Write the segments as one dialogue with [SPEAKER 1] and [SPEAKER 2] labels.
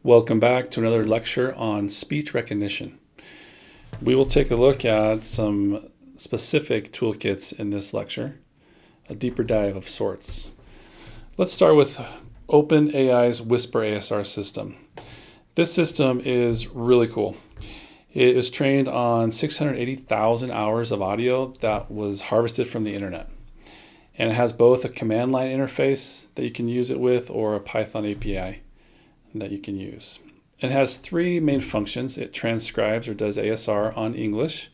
[SPEAKER 1] Welcome back to another lecture on speech recognition. We will take a look at some specific toolkits in this lecture, a deeper dive of sorts. Let's start with OpenAI's Whisper ASR system. This system is really cool. It is trained on 680,000 hours of audio that was harvested from the internet. And it has both a command line interface that you can use it with or a Python API that you can use. It has three main functions. It transcribes or does ASR on English,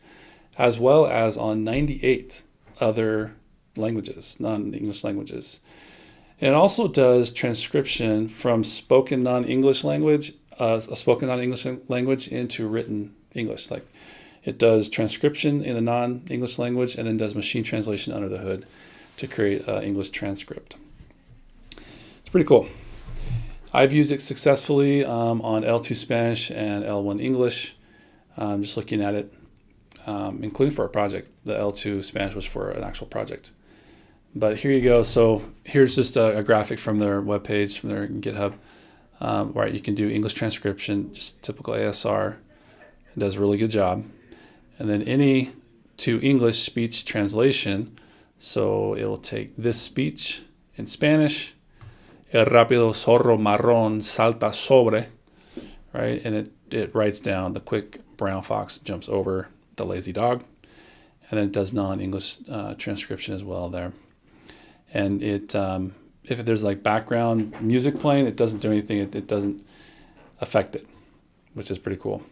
[SPEAKER 1] as well as on 98 other languages, non-English languages. And it also does transcription from spoken non-English language, into written English. Like it does transcription in the non-English language and then does machine translation under the hood to create an English transcript. It's pretty cool. I've used it successfully on L2 Spanish and L1 English. Just looking at it, including for a project. The L2 Spanish was for an actual project. But here you go. So here's just a graphic from their webpage, from their GitHub, where you can do English transcription, just typical ASR. It does a really good job. And then any to English speech translation. So it will take this speech in Spanish. El rápido zorro marrón salta sobre, right? And it writes down the quick brown fox jumps over the lazy dog. And then it does non-English transcription as well there. And it, if there's like background music playing, it doesn't do anything. It doesn't affect it, which is pretty cool.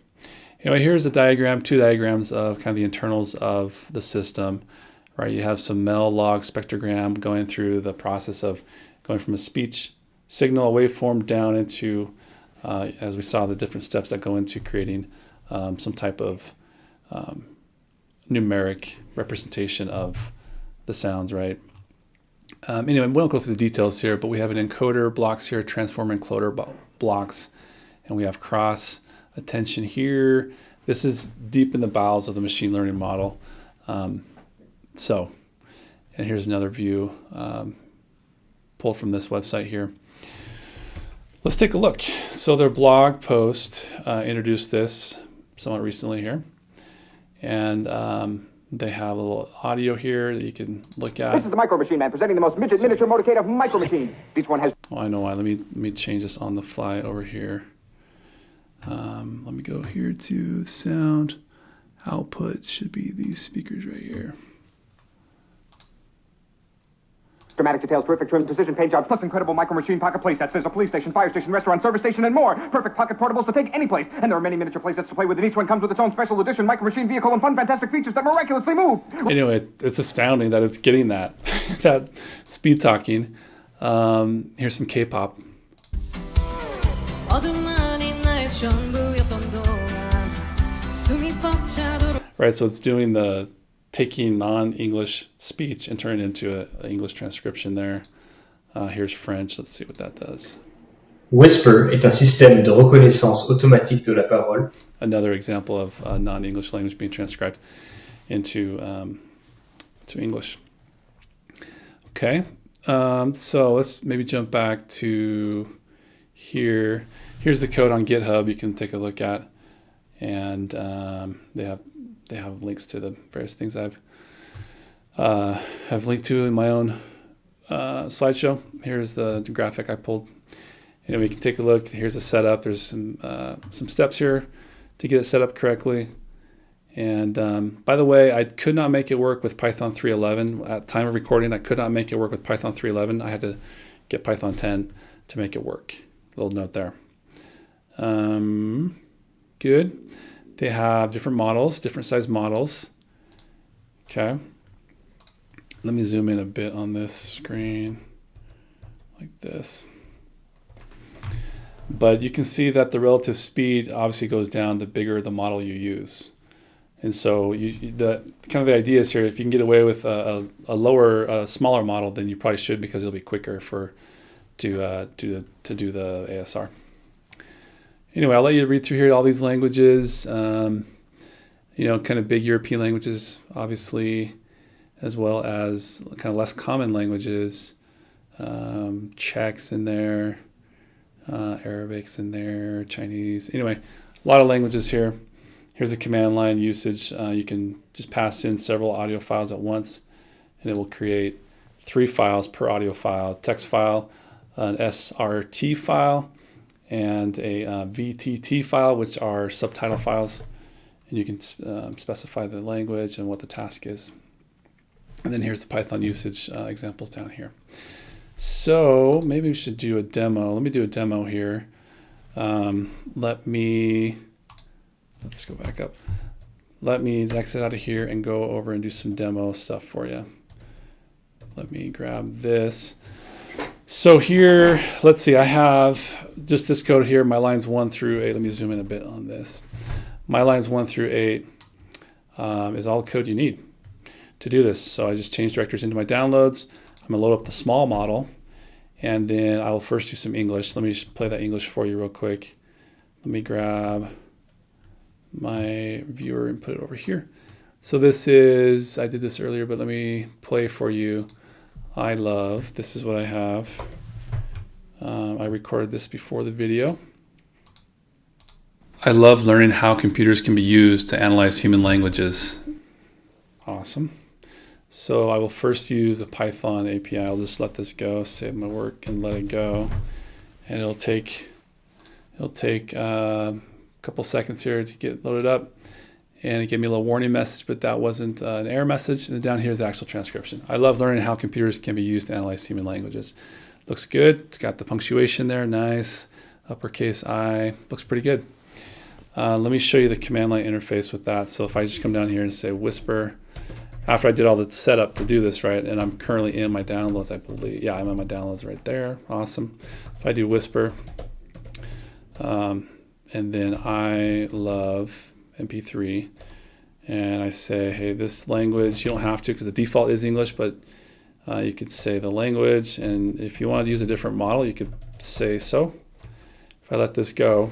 [SPEAKER 1] Anyway, here's a diagram, two diagrams of kind of the internals of the system, right? You have some MEL log spectrogram going through the process of going from a speech signal, a waveform, down into, as we saw, the different steps that go into creating some type of numeric representation of the sounds, right? Anyway, we won't go through the details here, but we have an encoder blocks here, transformer encoder blocks, and we have cross attention here. This is deep in the bowels of the machine learning model. And here's another view pulled from this website here. Let's take a look. So their blog post introduced this somewhat recently here. And they have a little audio here that you can look at.
[SPEAKER 2] This is the Micro Machine Man presenting the most miniature motorcade of Micro Machines. Each one has...
[SPEAKER 1] Oh, I know why. Let me change this on the fly over here. Let me go here to sound. Output should be these speakers right here.
[SPEAKER 2] Dramatic details, terrific trim, precision paint jobs, plus incredible Micro Machine pocket playsets. There's a police station, fire station, restaurant, service station, and more. Perfect pocket portables to take any place. And there are many miniature playsets to play with, and each one comes with its own special edition Micro Machine vehicle and fun, fantastic features that miraculously move.
[SPEAKER 1] Anyway, it's astounding that it's getting that, that speed talking. Here's some K-pop. Right, so it's doing the taking non-English speech and turning it into an English transcription there. Here's French. Let's see what that does.
[SPEAKER 3] Whisper est un système de reconnaissance automatique de la parole.
[SPEAKER 1] Another example of non-English language being transcribed into to English. Okay, so let's maybe jump back to here. Here's the code on GitHub you can take a look at, and they have links to the various things I've linked to in my own slideshow. Here's the graphic I pulled. Anyway, we can take a look. Here's the setup. There's some steps here to get it set up correctly. And by the way, I could not make it work with Python 3.11. At time of recording, I could not make it work with Python 3.11. I had to get Python 10 to make it work. Little note there. Good. They have different models, different size models. Okay. Let me zoom in a bit on this screen like this. But you can see that the relative speed obviously goes down the bigger the model you use. And so the idea is here, if you can get away with a lower, smaller model, then you probably should, because it'll be quicker to do the ASR. Anyway, I'll let you read through here all these languages, kind of big European languages, obviously, as well as kind of less common languages, Czech's in there, Arabic's in there, Chinese. Anyway, a lot of languages here. Here's a command line usage. You can just pass in several audio files at once, and it will create 3 files per audio file: text file, an SRT file, and a VTT file, which are subtitle files. And you can specify the language and what the task is. And then here's the Python usage examples down here. So maybe we should do a demo. Let me do a demo here. Let's go back up. Let me exit out of here and go over and do some demo stuff for you. Let me grab this. So here, let's see, I have just this code here, my lines 1 through 8. Let me zoom in a bit on this. My lines 1 through 8 is all the code you need to do this. So I just change directories into my downloads. I'm gonna load up the small model, and then I will first do some English. Let me just play that English for you real quick. Let me grab my viewer and put it over here. So this is, I did this earlier, but let me play for you. I love, this is what I have. I recorded this before the video. I love learning how computers can be used to analyze human languages. Awesome. So I will first use the Python API. I'll just let this go, save my work and let it go. And it'll take a couple seconds here to get loaded up. And it gave me a little warning message, but that wasn't an error message. And then down here is the actual transcription. I love learning how computers can be used to analyze human languages. Looks good. It's got the punctuation there, nice. Uppercase I, looks pretty good. Let me show you the command line interface with that. So if I just come down here and say whisper, after I did all the setup to do this, right, and I'm currently in my downloads, I believe. Yeah, I'm in my downloads right there. Awesome. If I do whisper, and then I love MP3, and I say, hey, this language, you don't have to because the default is English, but you could say the language, and if you wanted to use a different model, you could say so. If I let this go,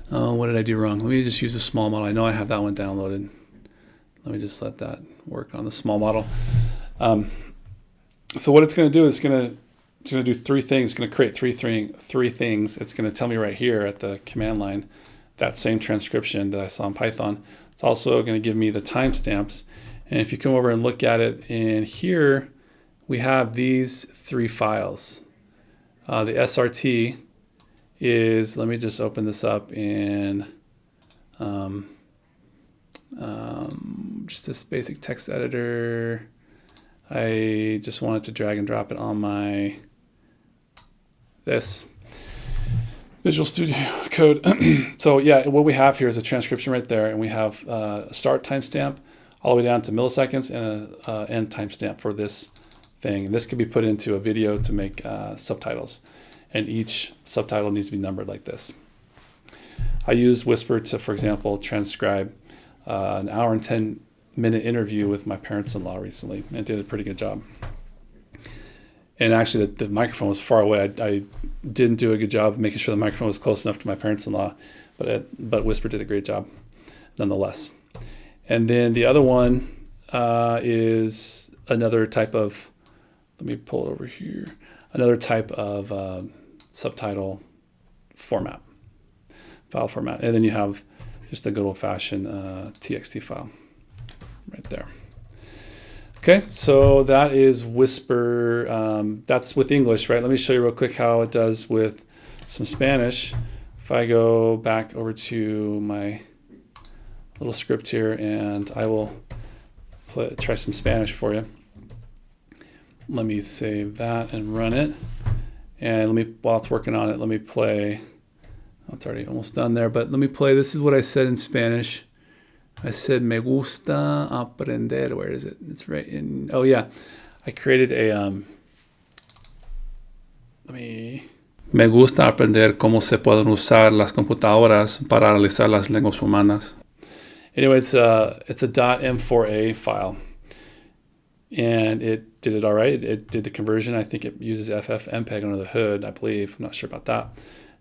[SPEAKER 1] what did I do wrong? Let me just use a small model. I know I have that one downloaded. Let me just let that work on the small model. So what it's going to do is it's going to do 3 things. It's going to create three things. It's going to tell me right here at the command line that same transcription that I saw in Python. It's also going to give me the timestamps. And if you come over and look at it in here, we have these 3 files. The SRT is, let me just open this up in just this basic text editor. I just wanted to drag and drop it on my this Visual Studio Code. So yeah, what we have here is a transcription right there, and we have a start timestamp all the way down to milliseconds and an end timestamp for this thing. And this can be put into a video to make subtitles, and each subtitle needs to be numbered like this. I used Whisper to, for example, transcribe an hour and 10-minute interview with my parents-in-law recently, and it did a pretty good job. And actually, the microphone was far away. I didn't do a good job of making sure the microphone was close enough to my parents-in-law, but Whisper did a great job nonetheless. And then the other one is another type of, let me pull it over here, another type of subtitle format, file format. And then you have just a good old-fashioned TXT file right there. Okay, so that is Whisper. That's with English, right? Let me show you real quick how it does with some Spanish. If I go back over to my little script here, and I will try some Spanish for you. Let me save that and run it. And let me, while it's working on it, let me play. Oh, it's already almost done there, but let me play. This is what I said in Spanish. I said, me gusta aprender. Where is it? It's right in, oh yeah. I created a, me gusta aprender cómo se pueden usar las computadoras para analizar las lenguas humanas. Anyway, it's a .m4a file. And it did it all right. It did the conversion. I think it uses FFmpeg under the hood, I believe. I'm not sure about that.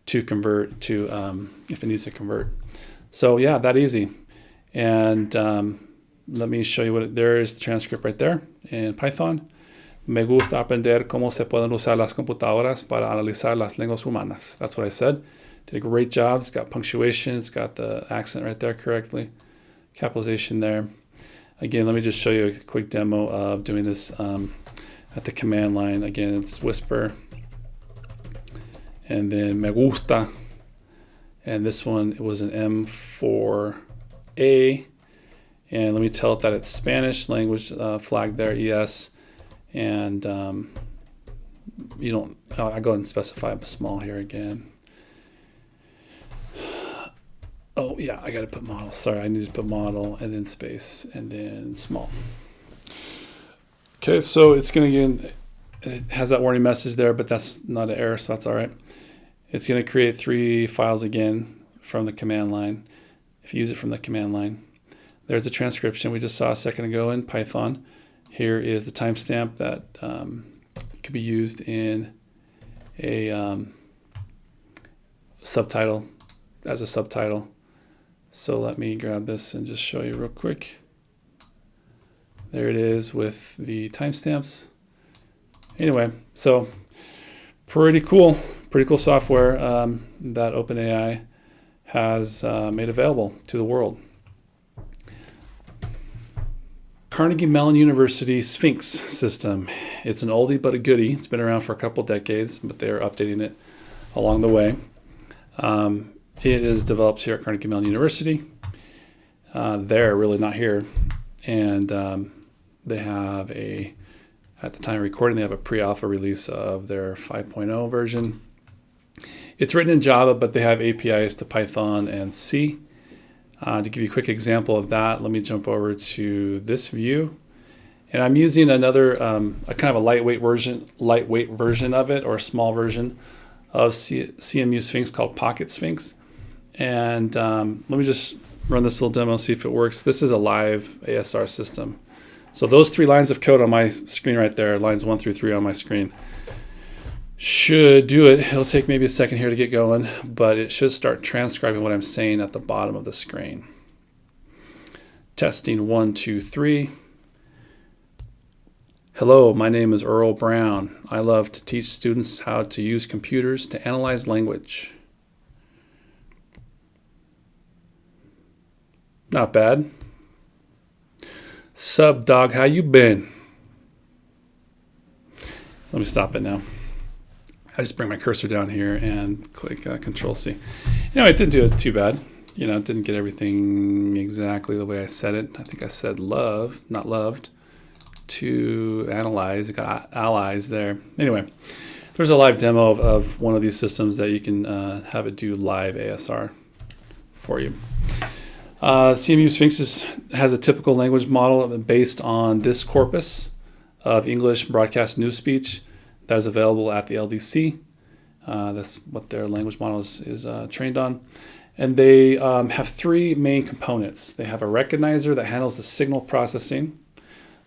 [SPEAKER 1] To convert to, if it needs to convert. So yeah, that easy. And let me show you what there is, the transcript right there in Python. Me gusta aprender cómo se pueden usar las computadoras para analizar las lenguas humanas. That's what I said. Did a great job. It's got punctuation. It's got the accent right there correctly. Capitalization there. Again, let me just show you a quick demo of doing this at the command line. Again, it's whisper. And then me gusta. And this one, it was an M4A. And let me tell it that it's Spanish language flag there, ES. And I go ahead and specify small here again. Oh yeah, I got to put model. Sorry, I need to put model and then space and then small. Okay, so it's going to it has that warning message there, but that's not an error, so that's all right. It's going to create 3 files again from the command line. If you use it from the command line, there's the transcription we just saw a second ago in Python. Here is the timestamp that could be used in a subtitle, as a subtitle. So let me grab this and just show you real quick. There it is with the timestamps. Anyway, so pretty cool software that OpenAI has made available to the world. Carnegie Mellon University Sphinx system. It's an oldie but a goodie. It's been around for a couple decades, but they're updating it along the way. It is developed here at Carnegie Mellon University. They're really not here. And they have at the time of recording, they have a pre-alpha release of their 5.0 version. It's written in Java, but they have APIs to Python and C. To give you a quick example of that, let me jump over to this view. And I'm using another, a kind of a lightweight version of it, or a small version of CMU Sphinx called Pocket Sphinx. And let me just run this little demo, see if it works. This is a live ASR system. So those 3 lines of code on my screen right there, lines 1 through 3 on my screen, should do it. It'll take maybe a second here to get going, but it should start transcribing what I'm saying at the bottom of the screen. Testing 1, 2, 3. Hello, my name is Earl Brown. I love to teach students how to use computers to analyze language. Not bad. Sup, dog, how you been? Let me stop it now. I just bring my cursor down here and click Control C. It didn't do it too bad. It didn't get everything exactly the way I said it. I think I said love, not loved, to analyze. It got allies there. Anyway, there's a live demo of one of these systems that you can have it do live ASR for you. CMU Sphinx has a typical language model based on this corpus of English broadcast news speech that is available at the LDC. That's what their language model is trained on. And they have 3 main components. They have a recognizer that handles the signal processing,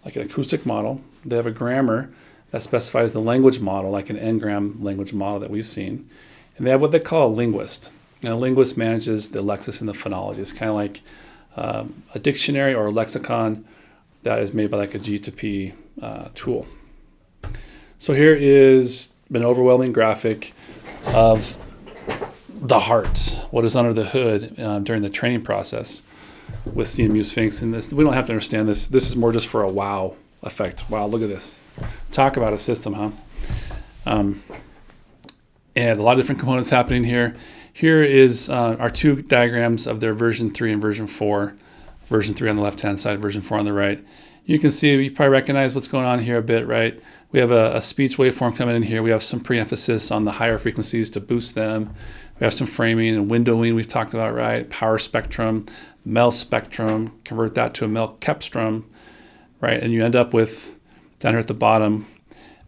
[SPEAKER 1] like an acoustic model. They have a grammar that specifies the language model, like an n-gram language model that we've seen. And they have what they call a linguist. And a linguist manages the lexis and the phonology. It's kind of like a dictionary or a lexicon that is made by like a G2P tool. So here is an overwhelming graphic of the heart, what is under the hood during the training process with CMU Sphinx. And this, we don't have to understand this. This is more just for a wow effect. Wow, look at this. Talk about a system, huh? And a lot of different components happening here. Here is our 2 diagrams of their version 3 and version 4. Version 3 on the left-hand side, version 4 on the right. You can see, you probably recognize what's going on here a bit, right? We have a speech waveform coming in here. We have some pre-emphasis on the higher frequencies to boost them. We have some framing and windowing we've talked about, right? Power spectrum, Mel spectrum, convert that to a Mel cepstrum, right? And you end up with, down here at the bottom,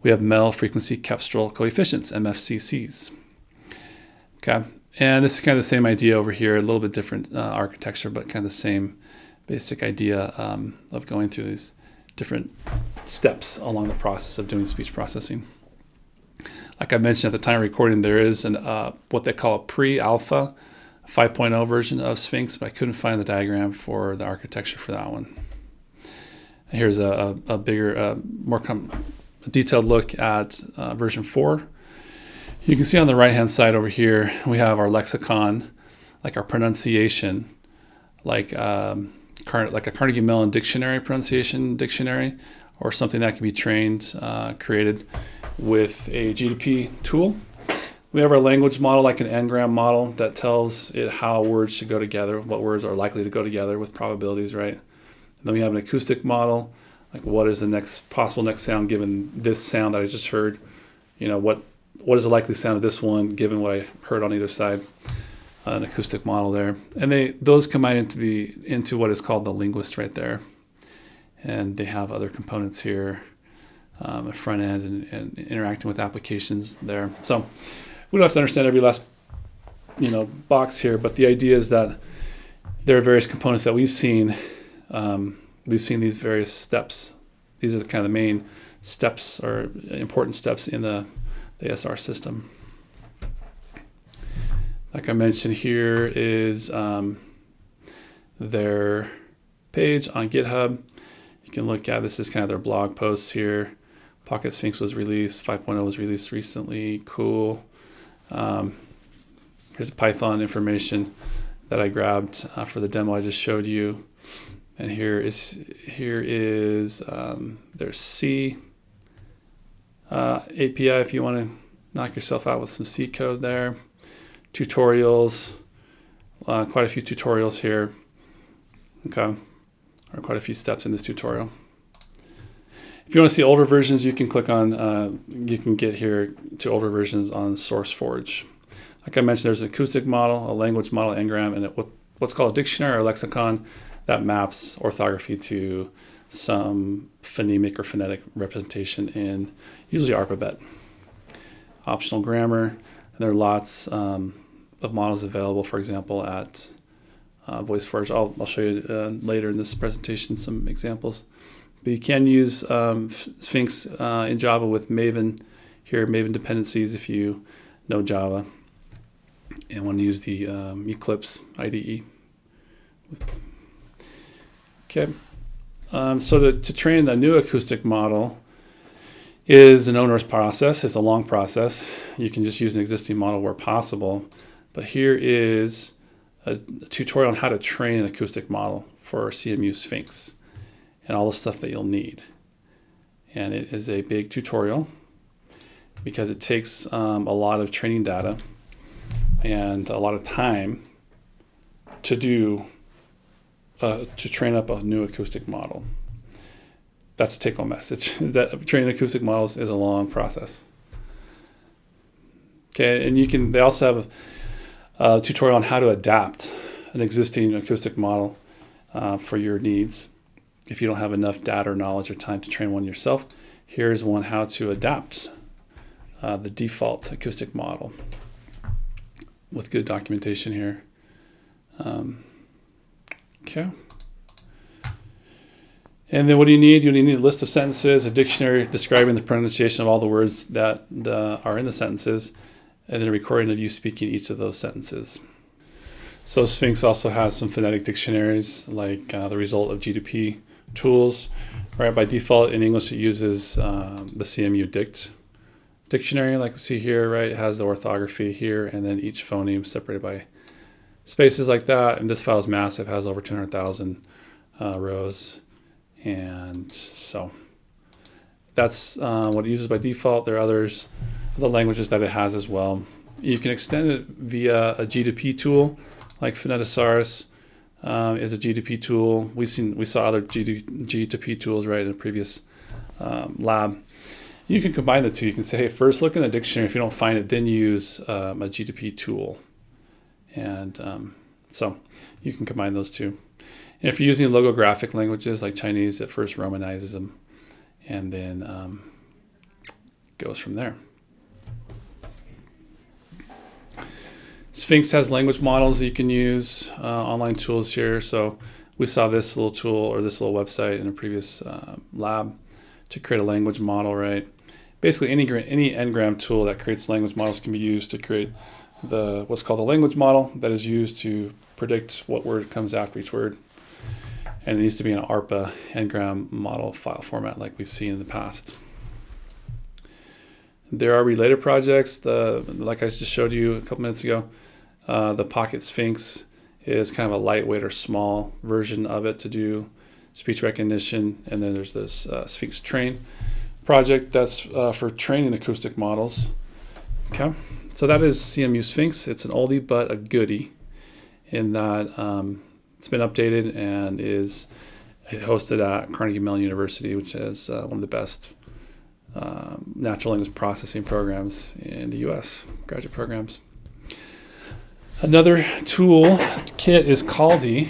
[SPEAKER 1] we have Mel frequency cepstral coefficients, MFCCs. Okay, and this is kind of the same idea over here, a little bit different architecture, but kind of the same basic idea of going through these different steps along the process of doing speech processing. Like I mentioned at the time of recording, there is what they call a pre-alpha 5.0 version of Sphinx, but I couldn't find the diagram for the architecture for that one. Here's a bigger, a detailed look at version 4. You can see on the right-hand side over here, we have our lexicon, like our pronunciation, like a Carnegie Mellon dictionary, pronunciation dictionary, or something that can be trained, created with a GDP tool. We have our language model, like an n-gram model, that tells it how words should go together, what words are likely to go together with probabilities, right? And then we have an acoustic model, like what is the next possible next sound given this sound that I just heard? You know, what is the likely sound of this one given what I heard on either side? An acoustic model there. And those combine into what is called the linguist right there. And they have other components here, a front end and interacting with applications there. So we don't have to understand every last box here, but the idea is that there are various components that we've seen. We've seen these various steps. These are the kind of the main steps or important steps in the ASR system. Like I mentioned, here is their page on GitHub. You can look at this is kind of their blog posts here. Pocket Sphinx was released, 5.0 was released recently. Cool. Here's Python information that I grabbed for the demo I just showed you. And here is their C API if you want to knock yourself out with some C code there. Tutorials, quite a few tutorials here. Okay, or quite a few steps in this tutorial. If you want to see older versions, you can click on, you can get here to older versions on SourceForge. Like I mentioned, there's an acoustic model, a language model, n-gram, and what's called a dictionary or lexicon that maps orthography to some phonemic or phonetic representation in usually ARPAbet. Optional grammar, and there are lots of models available, for example, at VoiceForge. I'll show you later in this presentation some examples. But you can use Sphinx in Java with Maven here, Maven dependencies if you know Java and want to use the Eclipse IDE. Okay, so to train a new acoustic model is an onerous process. It's a long process. You can just use an existing model where possible. But here is a tutorial on how to train an acoustic model for CMU Sphinx and all the stuff that you'll need. And it is a big tutorial because it takes a lot of training data and a lot of time to do to train up a new acoustic model. That's the take-home message, is that training acoustic models is a long process. Okay, and they also have a tutorial on how to adapt an existing acoustic model for your needs. If you don't have enough data or knowledge or time to train one yourself, here's one how to adapt the default acoustic model with good documentation here. Okay. And then what do you need? You need a list of sentences, a dictionary describing the pronunciation of all the words that are in the sentences, and then a recording of you speaking each of those sentences. So Sphinx also has some phonetic dictionaries, like the result of GDP tools. Right, by default in English it uses the CMU Dict dictionary, like we see here. Right, it has the orthography here, and then each phoneme separated by spaces like that. And this file is massive, has over 200,000 rows. And so that's what it uses by default. There are other languages that it has as well. You can extend it via a GDP tool, like Phonetosaurus is a GDP tool. We saw other GDP tools right in a previous lab. You can combine the two. You can say, hey, first look in the dictionary. If you don't find it, then use a GDP tool. And so you can combine those two. And if you're using logographic languages like Chinese, it first romanizes them and then goes from there. Sphinx has language models that you can use, online tools here. So we saw this little tool or this little website in a previous lab to create a language model, right? Basically, any n-gram tool that creates language models can be used to create what's called a language model that is used to predict what word comes after each word. And it needs to be an ARPA n-gram model file format like we've seen in the past. There are related projects. Like I just showed you a couple minutes ago, the Pocket Sphinx is kind of a lightweight or small version of it to do speech recognition. And then there's this Sphinx Train project that's for training acoustic models. Okay, so that is CMU Sphinx. It's an oldie but a goodie in that it's been updated and is hosted at Carnegie Mellon University, which is one of the best natural language processing programs in the U.S., graduate programs. Another tool kit is Caldi.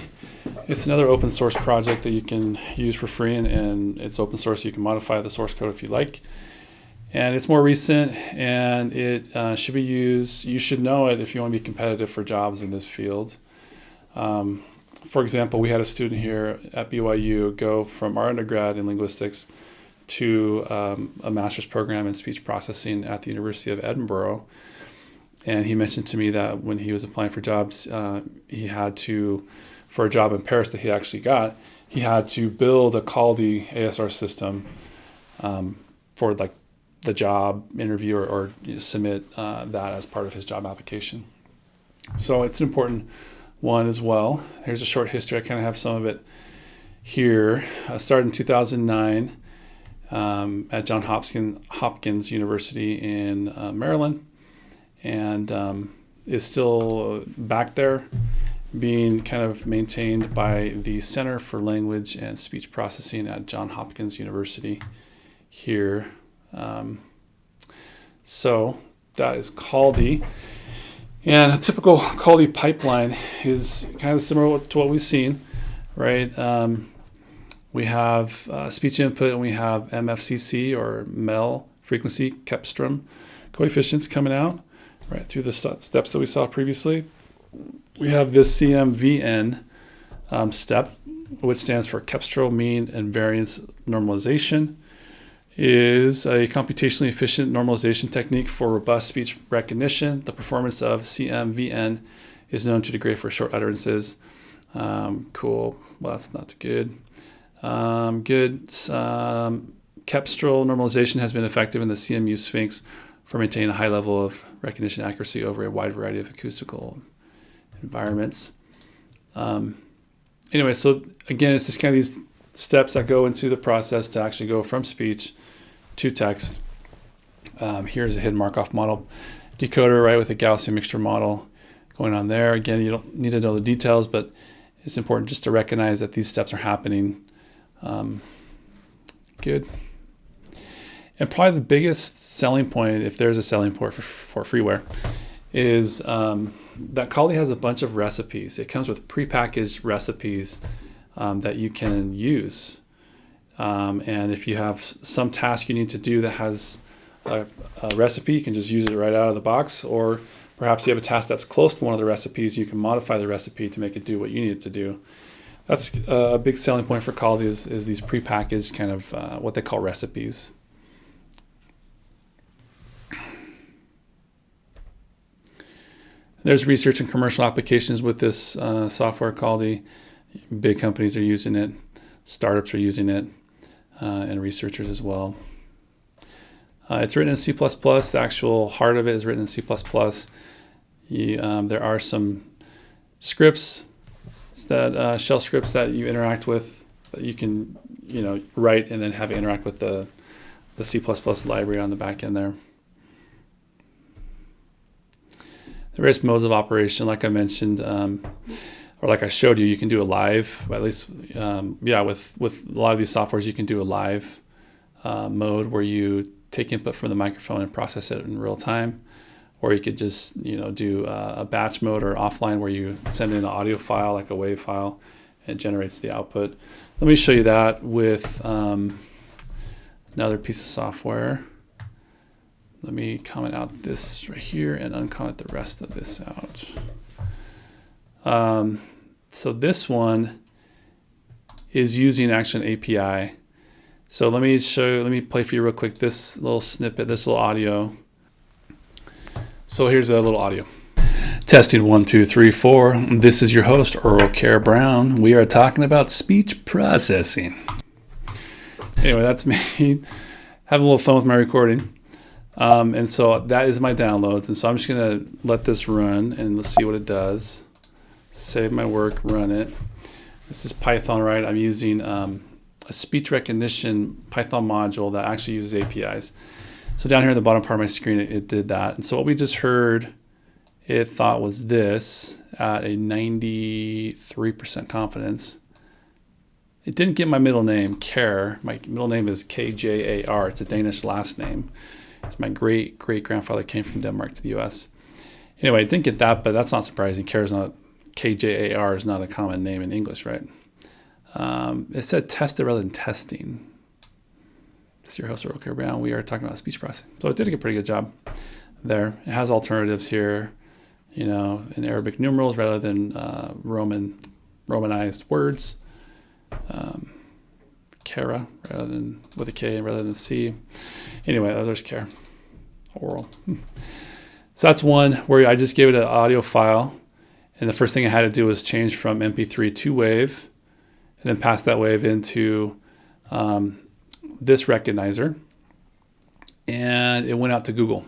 [SPEAKER 1] It's another open source project that you can use for free, and it's open source, so you can modify the source code if you like. And it's more recent, and it should be used. You should know it if you want to be competitive for jobs in this field. For example, we had a student here at BYU go from our undergrad in linguistics to a master's program in speech processing at the University of Edinburgh. And he mentioned to me that when he was applying for jobs, he had to, for a job in Paris that he actually got, he had to build a Caldi ASR system for like the job interview or submit that as part of his job application. So it's an important one as well. Here's a short history. I kind of have some of it here. I started in 2009 at Johns Hopkins University in Maryland, and is still back there, being kind of maintained by the Center for Language and Speech Processing at Johns Hopkins University here. So that is Caldi. And a typical Caldi pipeline is kind of similar to what we've seen, right? We have speech input, and we have MFCC or MEL frequency Kepstrom coefficients coming out right through the steps that we saw previously. We have this CMVN step, which stands for Kepstrom Mean Invariance Normalization. Is a computationally efficient normalization technique for robust speech recognition. The performance of CMVN is known to degrade for short utterances. Cool. Well, that's not good. Good. Kepstrom normalization has been effective in the CMU Sphinx for maintaining a high level of recognition accuracy over a wide variety of acoustical environments. Anyway, so again, it's just kind of these steps that go into the process to actually go from speech to text. Here's a hidden Markov model decoder, right, with a Gaussian mixture model going on there. Again, you don't need to know the details, but it's important just to recognize that these steps are happening. Good. And probably the biggest selling point, if there's a selling point for freeware, is that Caldi has a bunch of recipes. It comes with prepackaged recipes that you can use. And if you have some task you need to do that has a recipe, you can just use it right out of the box. Or perhaps you have a task that's close to one of the recipes, you can modify the recipe to make it do what you need it to do. That's a big selling point for Caldi is these prepackaged kind of what they call recipes. There's research and commercial applications with this software, Caldi. Big companies are using it, startups are using it, and researchers as well. It's written in C++. The actual heart of it is written in C++. There are some scripts, that shell scripts that you interact with, that you can write and then have it interact with the C++ library on the back end there. The various modes of operation, like I mentioned, or like I showed you, you can do a live, at least, with a lot of these softwares, you can do a live mode where you take input from the microphone and process it in real time. Or you could just, do a batch mode or offline where you send in an audio file, like a WAV file, and it generates the output. Let me show you that with another piece of software. Let me comment out this right here and uncomment the rest of this out. So this one is using actually an API. So let me play for you real quick this little snippet, this little audio. So here's a little audio. Testing 1, 2, 3, 4. This is your host, Earl Care Brown. We are talking about speech processing. Anyway, that's me having a little fun with my recording. And so that is my downloads. And so I'm just going to let this run and let's see what it does. Save my work, run it. This is Python, right? I'm using a speech recognition Python module that actually uses APIs. So down here in the bottom part of my screen, it did that. And so what we just heard, it thought was this at a 93% confidence. It didn't get my middle name, Kjær. My middle name is Kjar. It's a Danish last name. It's my great-great-grandfather came from Denmark to the U.S. Anyway, it didn't get that, but that's not surprising. Kjar is not a common name in English, right? It said tested rather than testing. This is your host, Earl Care Brown. We are talking about speech processing. So it did a pretty good job there. It has alternatives here, in Arabic numerals rather than Romanized words. Kara rather than with a K rather than C. Anyway, there's Kjær. Oral. So that's one where I just gave it an audio file. And the first thing I had to do was change from MP3 to WAV, and then pass that WAV into this recognizer, and it went out to Google.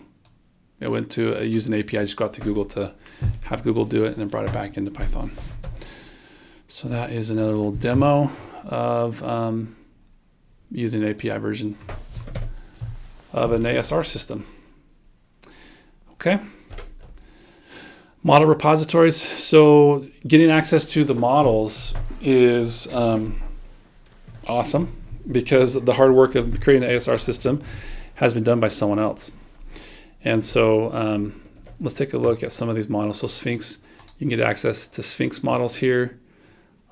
[SPEAKER 1] It went to use an API. I just got to Google to have Google do it, and then brought it back into Python. So that is another little demo of using an API version of an ASR system. Okay. Model repositories. So getting access to the models is awesome because the hard work of creating an ASR system has been done by someone else. And so let's take a look at some of these models. So Sphinx, you can get access to Sphinx models here,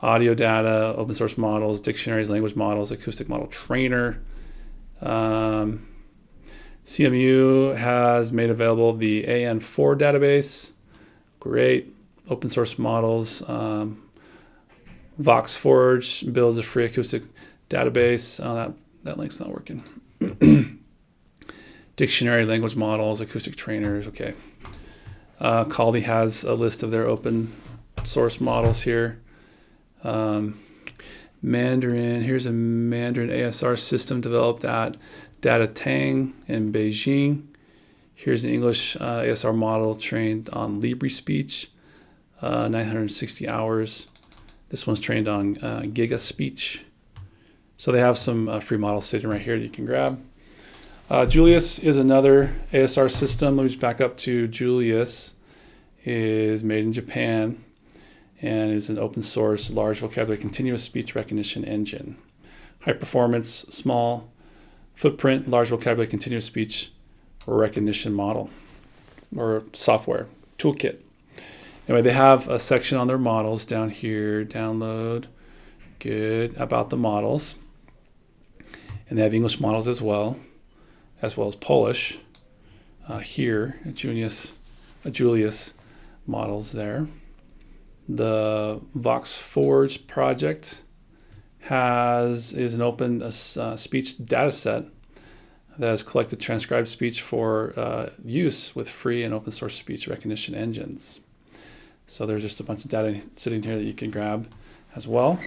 [SPEAKER 1] audio data, open source models, dictionaries, language models, acoustic model trainer. CMU has made available the AN4 database. Great. Open source models. VoxForge builds a free acoustic database. Oh, that link's not working. Dictionary, language models, acoustic trainers. Okay. Kaldi has a list of their open source models here. Mandarin. Here's a Mandarin ASR system developed at Data Tang in Beijing. Here's an English ASR model trained on Libre speech, 960 hours. This one's trained on Giga speech. So they have some free models sitting right here that you can grab. Julius is another ASR system. Let me just back up to Julius. Is made in Japan and is an open source, large vocabulary, continuous speech recognition engine. High performance, small footprint, large vocabulary, continuous speech recognition model or software toolkit. Anyway, they have a section on their models down here, download, good, about the models. And they have English models as well as Polish. Here, Julius models there. The VoxForge project is an open speech data set that has collected transcribed speech for use with free and open source speech recognition engines. So there's just a bunch of data sitting here that you can grab as well.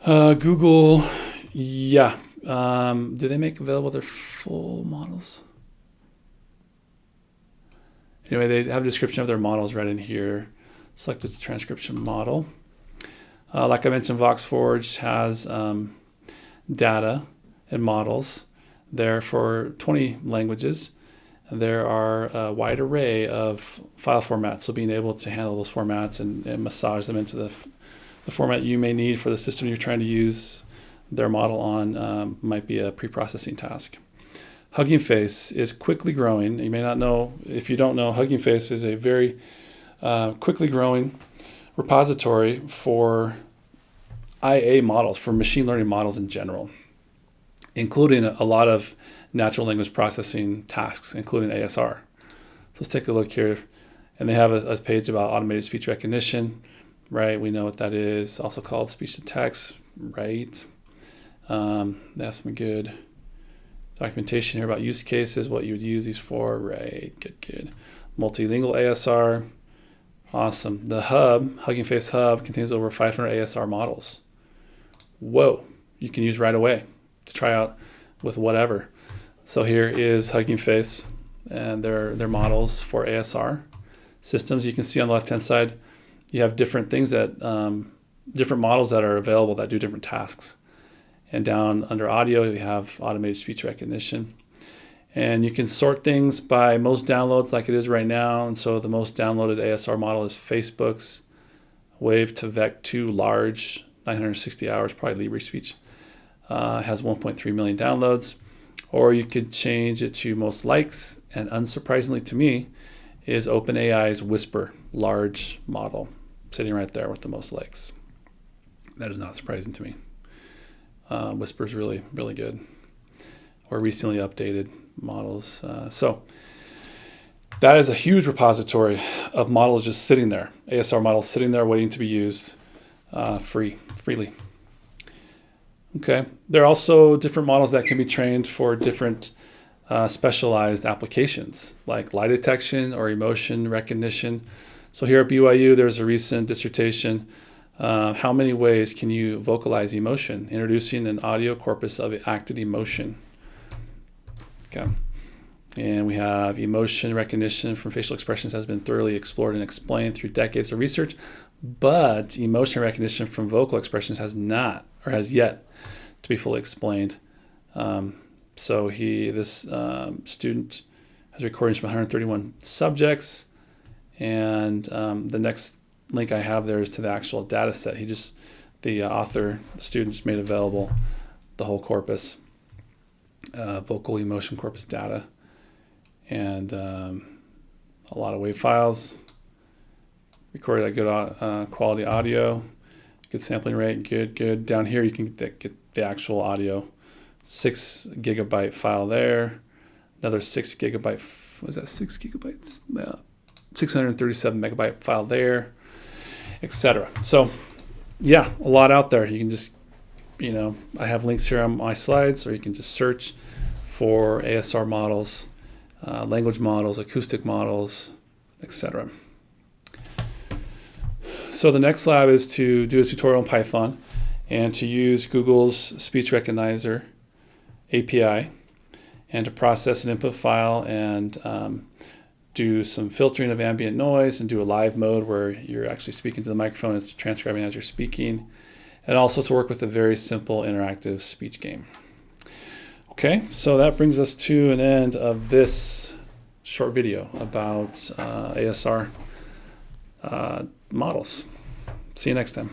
[SPEAKER 1] Google, yeah. Do they make available their full models? Anyway, they have a description of their models right in here. Selected the transcription model. Like I mentioned, VoxForge has data and models there for 20 languages. There are a wide array of file formats, so being able to handle those formats and massage them into the format you may need for the system you're trying to use their model on might be a pre-processing task. Hugging Face is quickly growing. You may not know, if you don't know, Hugging Face is a very quickly growing repository for IA models, for machine learning models in general, including a lot of natural language processing tasks, including ASR. So let's take a look here. And they have a page about automated speech recognition, right? We know what that is, also called speech to text, right? They have some good documentation here about use cases, what you would use these for, right? Good. Multilingual ASR, awesome. The hub, Hugging Face Hub, contains over 500 ASR models. Whoa, you can use right away to try out with whatever. So here is Hugging Face and their models for ASR systems. You can see on the left-hand side, you have different things that, different models that are available that do different tasks. And down under audio, you have automated speech recognition. And you can sort things by most downloads like it is right now. And so the most downloaded ASR model is Facebook's Wave to Vec 2 large, 960 hours, probably Libre speech. Has 1.3 million downloads. Or you could change it to most likes. And unsurprisingly to me, is OpenAI's Whisper large model, sitting right there with the most likes. That is not surprising to me. Whisper is really, really good. Or recently updated models. So that is a huge repository of models just sitting there. ASR models sitting there waiting to be used freely. Okay. There are also different models that can be trained for different specialized applications like lie detection or emotion recognition. So here at BYU, there's a recent dissertation. How many ways can you vocalize emotion? Introducing an audio corpus of acted emotion. Okay. And we have emotion recognition from facial expressions has been thoroughly explored and explained through decades of research, but emotion recognition from vocal expressions has not, or has yet to be fully explained. So this student has recordings from 131 subjects, and the next link I have there is to the actual data set. The student just made available the whole corpus, vocal emotion corpus data, and a lot of wave files, recorded at good quality audio, good sampling rate, good. Down here you can get the actual audio, 6 gigabyte file there, another 6 gigabyte, was that 6 gigabytes? 637 megabyte file there, etc. So yeah, a lot out there. You can just, I have links here on my slides, or you can just search for ASR models, language models, acoustic models, etc. So the next lab is to do a tutorial in Python and to use Google's speech recognizer API and to process an input file and do some filtering of ambient noise and do a live mode where you're actually speaking to the microphone, it's transcribing as you're speaking, and also to work with a very simple interactive speech game. Okay, so that brings us to an end of this short video about ASR models. See you next time.